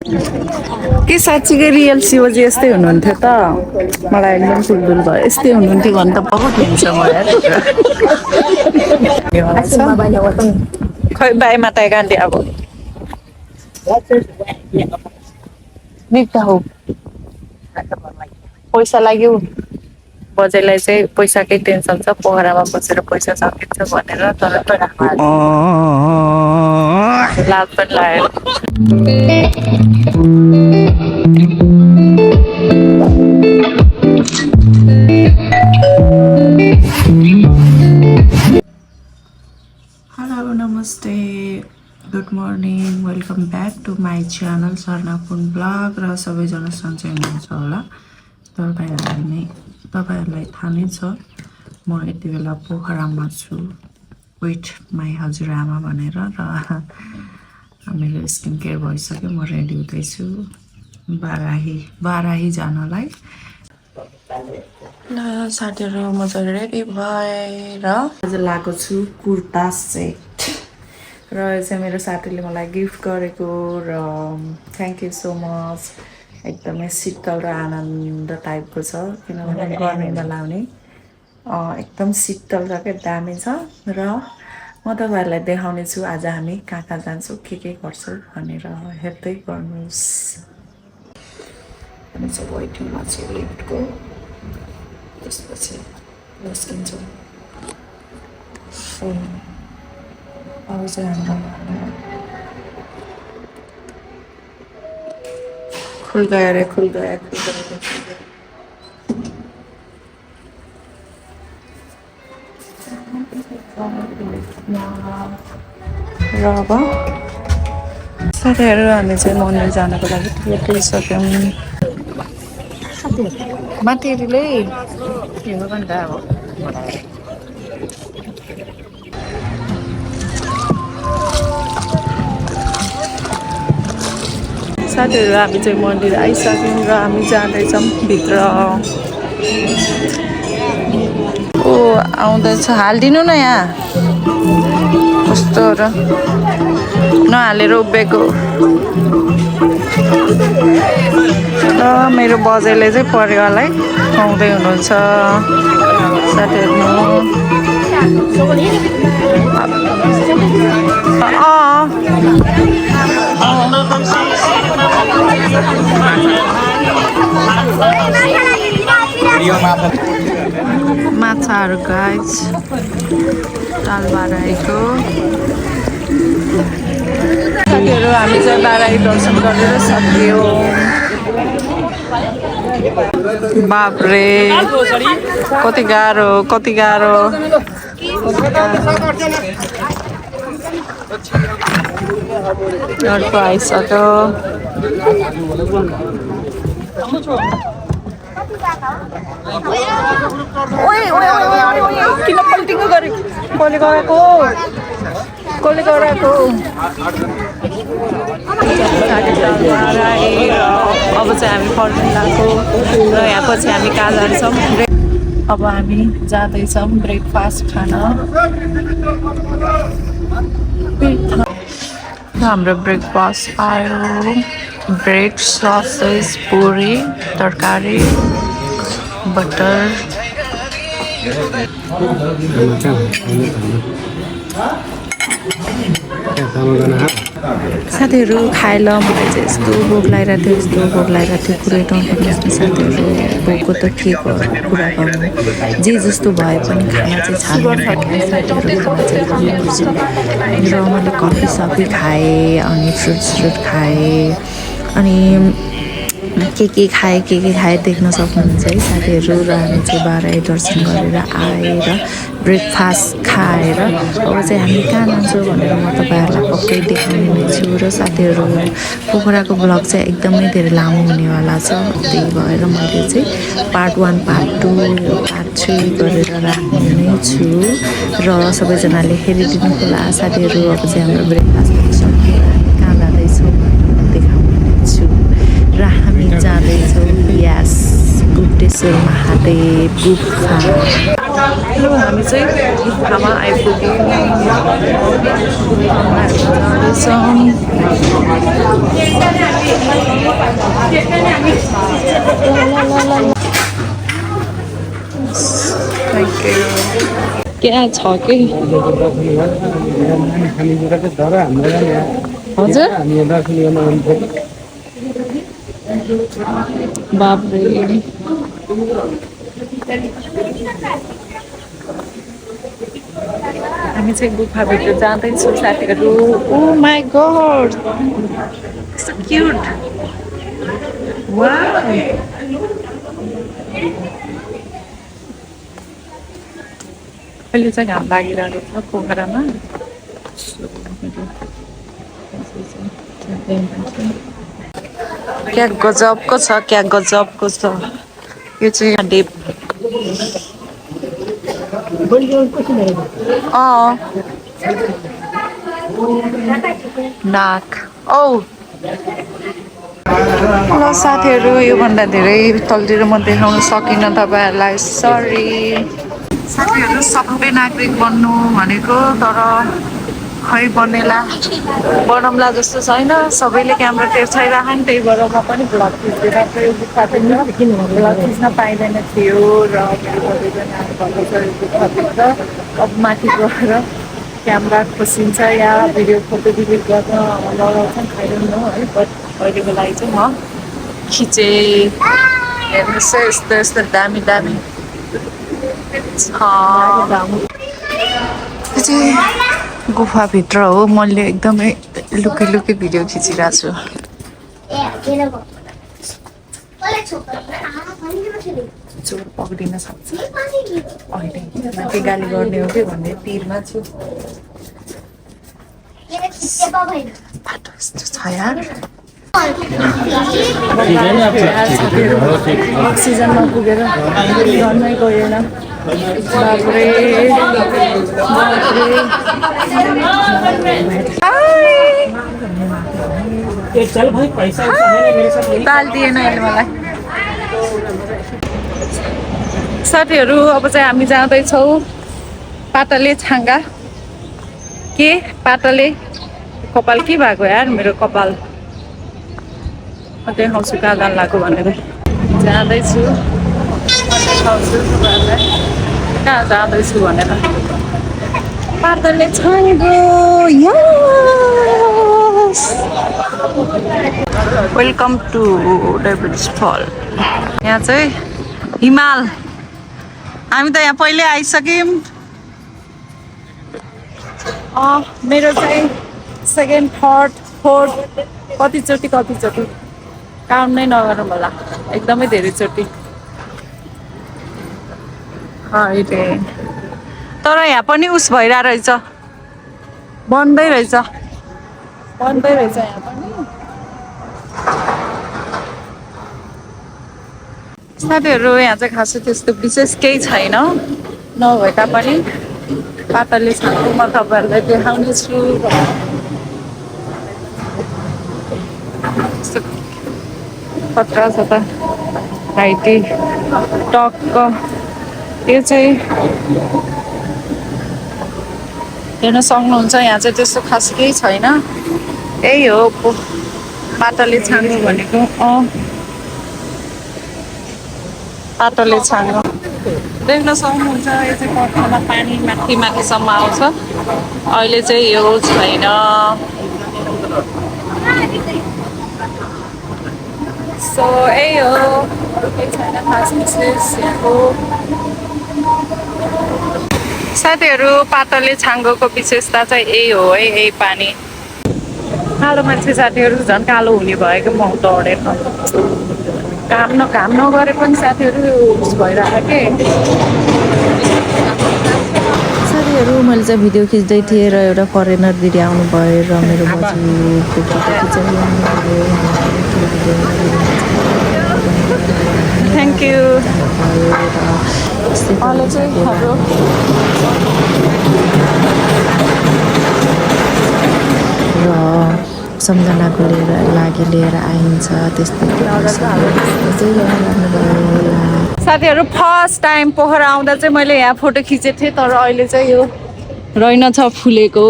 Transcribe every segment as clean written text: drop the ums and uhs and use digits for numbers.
के साँच्चीकै रियल शिवजी यस्तै हुनुहुन्थ्यो त मलाई एकदम फुलफुल भयो यस्तै हुनुहुन्थ्यो भने त बहुत हुन्छ मलाई खै बाई माता गान्धी अब निक्ता हो पैसा लाग्यो बजेलाई चाहिँ पैसाकै टेन्सन छ पोखरामा बसेर पैसा सकिन्छ भनेर तर लाभ पनि लाग्यो हेलो नमस्ते good morning welcome back to my channel सर्नापुन ब्लग र सबैजना सन्चै हुनुहुन्छ होला तपाईँहरूलाई थाहा नै छ म यति बेला पोखरामा छु विथ माई हजुरआमा भनेर र मेरो स्किन केयर भइसक्यो म रेडी हुँदैछु बाराही जानलाई ल साथीहरू म चाहिँ रेडी भएर आज लगाएको छु कुर्ता सेट र यो चाहिँ मेरो साथीले मलाई गिफ्ट गरेको र थ्याङ्क यू सो मच एकदमै शीतल र आनन्द टाइपको छ किनभने गर्मीमा लाउने एकदम शीतल र क्या दामी छ र म तपाईँहरूलाई देखाउने छु आज हामी कहाँ कहाँ जान्छौँ के गर्छौँ भनेर हेर्दै गर्नुहोस् अनि चाहिँ वेटिङमा छु लिफ्टको त्यसपछि निस्किन्छौँ अब चाहिँ हाम्रो खुल गया रे खुल गया र अब साथीहरू हामी चाहिँ मन्दिर जानको लागि निस्किसक्यौँ माथिले हिँड्नु पनि त अब साथीहरू हामी चाहिँ मन्दिर आइसक्यौँ र हामी जाँदैछौँ भित्र ओ आउँदैछ हालिदिनु न यहाँ कस्तो र नहालेर उभिएको र मेरो बजेले चाहिँ परिवारलाई खुवाउँदै हुनुहुन्छ साथीहरू माछाहरू गाइस ताल बाराईको साथीहरू हामी चाहिँ बाराई दर्शन गरेर सक्यौँ बापरे कति गाह्रो अर्को आइसक्यो किन पल्टिङ गरे कसले गराएको अब चाहिँ हामी फर्किन लाग्छौँ र यहाँ पछि हामी कहाँ जान्छौँ अब हामी जाँदैछौँ ब्रेकफास्ट खान हाम्रो ब्रेकफास्ट आयो ब्रेड ससेज पुरी तरकारी बटर साथीहरू खाएर मलाई चाहिँ यस्तो भोक लागिरहेको थियो पुरै टाउको साथीहरू भोकको त के कुरा गर्नु जे जस्तो भए पनि खाना चाहिँ साथीहरू र मैले कफी खाएँ अनि फ्रुट खाएँ अनि के खाएँ देख्न सक्नुहुन्छ है साथीहरू र हामी चाहिँ बाराई दर्शन गरेर आएर ब्रेकफास्ट खाएर अब चाहिँ हामी कहाँ जान्छौँ भनेर म तपाईँहरूलाई पक्कै देखाउने नै छु र साथीहरू पोखराको ब्लग चाहिँ एकदमै धेरै लामो हुनेवाला छ त्यही भएर मैले चाहिँ पार्ट 1 पार्ट 2 पार्ट 3 गरेर राख्ने नै छु र सबैजनाले हेरिदिनु होला साथीहरू अब चाहिँ हाम्रो ब्रेकफास्ट पनि सक्यो हामी कहाँ जाँदैछौँ देखाउने नै छु र हामी जाँदैछौँ यस गुप्तेश्वर महादेव गुफा हेलो हामी चाहिँ गुफामा आइपुग्यौँ क्या छ कि हजुर बापरे हामी चाहिँ गुफाभित्र जाँदैछौँ साथीहरू oh my God so cute wow अहिले चाहिँ घाम लागिरहेको छ पोखरामा क्या गजबको छ क्या गजबको छ यो चाहिँ डेप नाक औ ल साथीहरू योभन्दा धेरै तलतिर म देखाउन सकिनँ तपाईँहरूलाई सरी साथीहरू सबै नागरिक बन्नु भनेको तर खै बनेला बनौला जस्तो छैन सबैले क्यामेरा तेर्छाइराख नि त्यही भएर म पनि भ्लग खिच्दिरहेको यो गुफाभित्र भ्लग खिच्न पाइँदैन थियो र मेरो भन्दैछ यो गुफाभित्र अब माथि गएर क्यामेरा खोसिन्छ या भिडियो फोटो डिलिट गर्न लगाउँछन् खाइरहनु है बट अहिलेको लागि चाहिँ म खिचेँ हेर्नुहोस् है यस्तो यस्तो दामी दामी गुफाभित्र हो मैले एकदमै लुकी लुकी भिडियो खिचिरहेको छु चोर पक्रिन सक्छ अहिले माथि गाली गर्ने हो कि भन्ने पिरमा छु बाटो यस्तो छ यार अक्सिजनमा पुगेर घरमै गएन बाबरे ताल दिएन अहिले मलाई साथीहरू अब चाहिँ हामी जाँदैछौँ पातले छाङ्गा के पातले कपाल के भएको यार मेरो कपाल देखाउँछु कहाँ जान लाग्यो भनेर जाँदैछु देखाउँछु तपाईँहरूलाई कहाँ जाँदैछु भनेर पातले छाङ्गो वेलकम टु डायबिटिज फल यहाँ चाहिँ हिमाल हामी त यहाँ पहिले आइसक्यौँ मेरो चाहिँ सेकेन्ड थर्ड फोर्थ कतिचोटि काम नै नगरौँ होला एकदमै धेरैचोटि अहिले तर यहाँ पनि उस भइरहेको रहेछ बन्दै रहेछ यहाँ पनि साथीहरू यहाँ चाहिँ खासै त्यस्तो विशेष केही छैन नभए तापनि पातले छाङ्गो म तपाईँहरूलाई देखाउने छु खतरा छ त हाइटी टक्क यो चाहिँ हेर्न सक्नुहुन्छ यहाँ चाहिँ त्यस्तो खास केही छैन यही हो पातले छाङ्गो भनेको पातले छाङ्गो देख्न सक्नुहुन्छ यो चाहिँ कठमा पानी माथि माथिसम्म आउँछ अहिले चाहिँ यो छैन सो यही हो केही छैन खास विशेष यहाँको साथीहरू पातले छाङ्गोको विशेषता चाहिँ यही हो है यही पानी कालो मान्छे साथीहरू झन् कालो हुने भएको म डढेर काम नगरे पनि साथीहरू भइरहेको के साथीहरू मैले चाहिँ भिडियो खिच्दै थिएँ र एउटा फरेनर दिदी आउनुभयो र मेरो बजीको फोटो खिचाइरहनुभयो थ्याङ्क यू अहिले चाहिँ हाम्रो र सम्झनाको लिएर आइन्छ त्यस्तै साथीहरू फर्स्ट टाइम पोखरा आउँदा चाहिँ मैले यहाँ फोटो खिचेको थिएँ तर अहिले चाहिँ यो रहेनछ फुलेको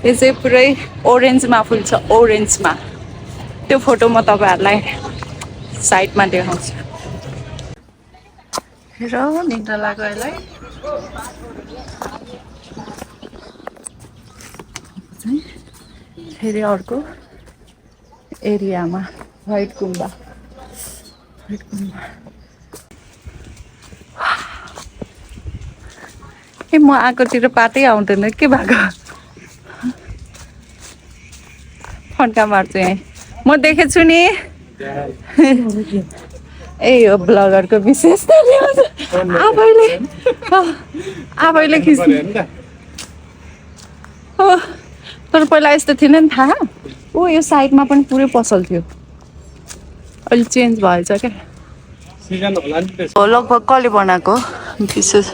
यो चाहिँ पुरै ओरेन्जमा फुल्छ ओरेन्जमा त्यो फोटो म तपाईँहरूलाई साइडमा देखाउँछु र निद्रा लाग्यो यसलाई फेरि अर्को एरियामा व्हाइट गुम्बा ए म आएकोतिर पातै आउँदैन के भएको फन्का मार्छु यहीँ म देखेछु नि ए हो ब्लगरको विशेषता आफैले खिच्नु हो तर पहिला यस्तो थिएन नि थाहा ओ यो साइडमा पनि पुरै पसल थियो अहिले चेन्ज भएछ क्या लगभग कसले बनाएको विशेष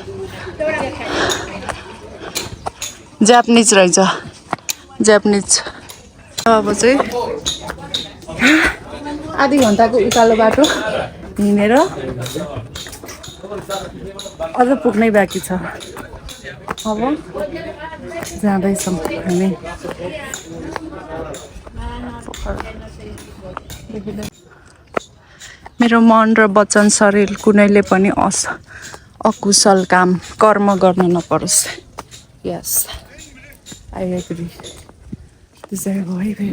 जापानिज रहेछ जापानिज अब चाहिँ आधी घन्टाको उकालो बाटो हिँडेर अझ पुग्नै बाँकी छ अब जाँदैछौँ हामी मेरो मन र वचन शरीर कुनैले पनि अकुशल काम कर्म गर्न नपरोस् यस आई एग्री त्यो चाहिँ हो है फेरि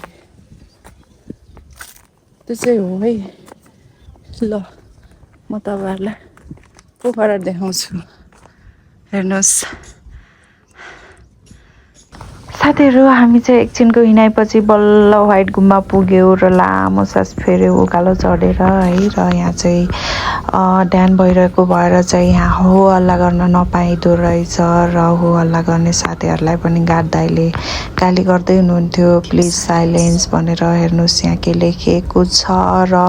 त्यो चाहिँ हो है ल म तपाईँहरूलाई पोखरा देखाउँछु हेर्नुहोस् साथीहरू हामी चाहिँ एकछिनको हिँडाइपछि बल्ल व्हाइट गुम्बा पुग्यो र लामो सास फेऱ्यो उकालो चढेर है र यहाँ चाहिँ ध्यान भइरहेको भएर चाहिँ यहाँ हो हल्ला गर्न नपाइँदो रहेछ र हो हल्ला गर्ने साथीहरूलाई पनि गार्ड दाइले गाली गर्दै हुनुहुन्थ्यो प्लिज साइलेन्स भनेर हेर्नुहोस् यहाँ के लेखिएको छ र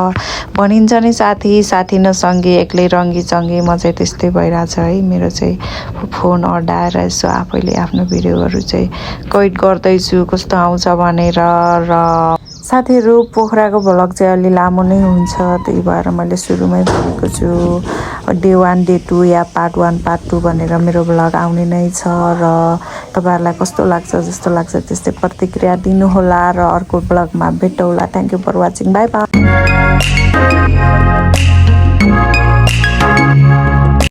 भनिन्छ नि साथी नसँगी एक्लै रङ्गी चङ्गी म चाहिँ त्यस्तै भइरहेछ है मेरो चाहिँ फोन अड्डाएर यसो आफैले आफ्नो भिडियोहरू चाहिँ कैद गर्दैछु कस्तो आउँछ भनेर र साथीहरू पोखराको भ्लग चाहिँ अलि लामो नै हुन्छ त्यही भएर मैले सुरुमै भनेको छु डे 1 डे 2 या पार्ट 1 पार्ट 2 भनेर मेरो भ्लग आउने नै छ र तपाईँहरूलाई कस्तो लाग्छ जस्तो लाग्छ त्यस्तै प्रतिक्रिया दिनुहोला र अर्को भ्लगमा भेटौँला thank you for watching bye by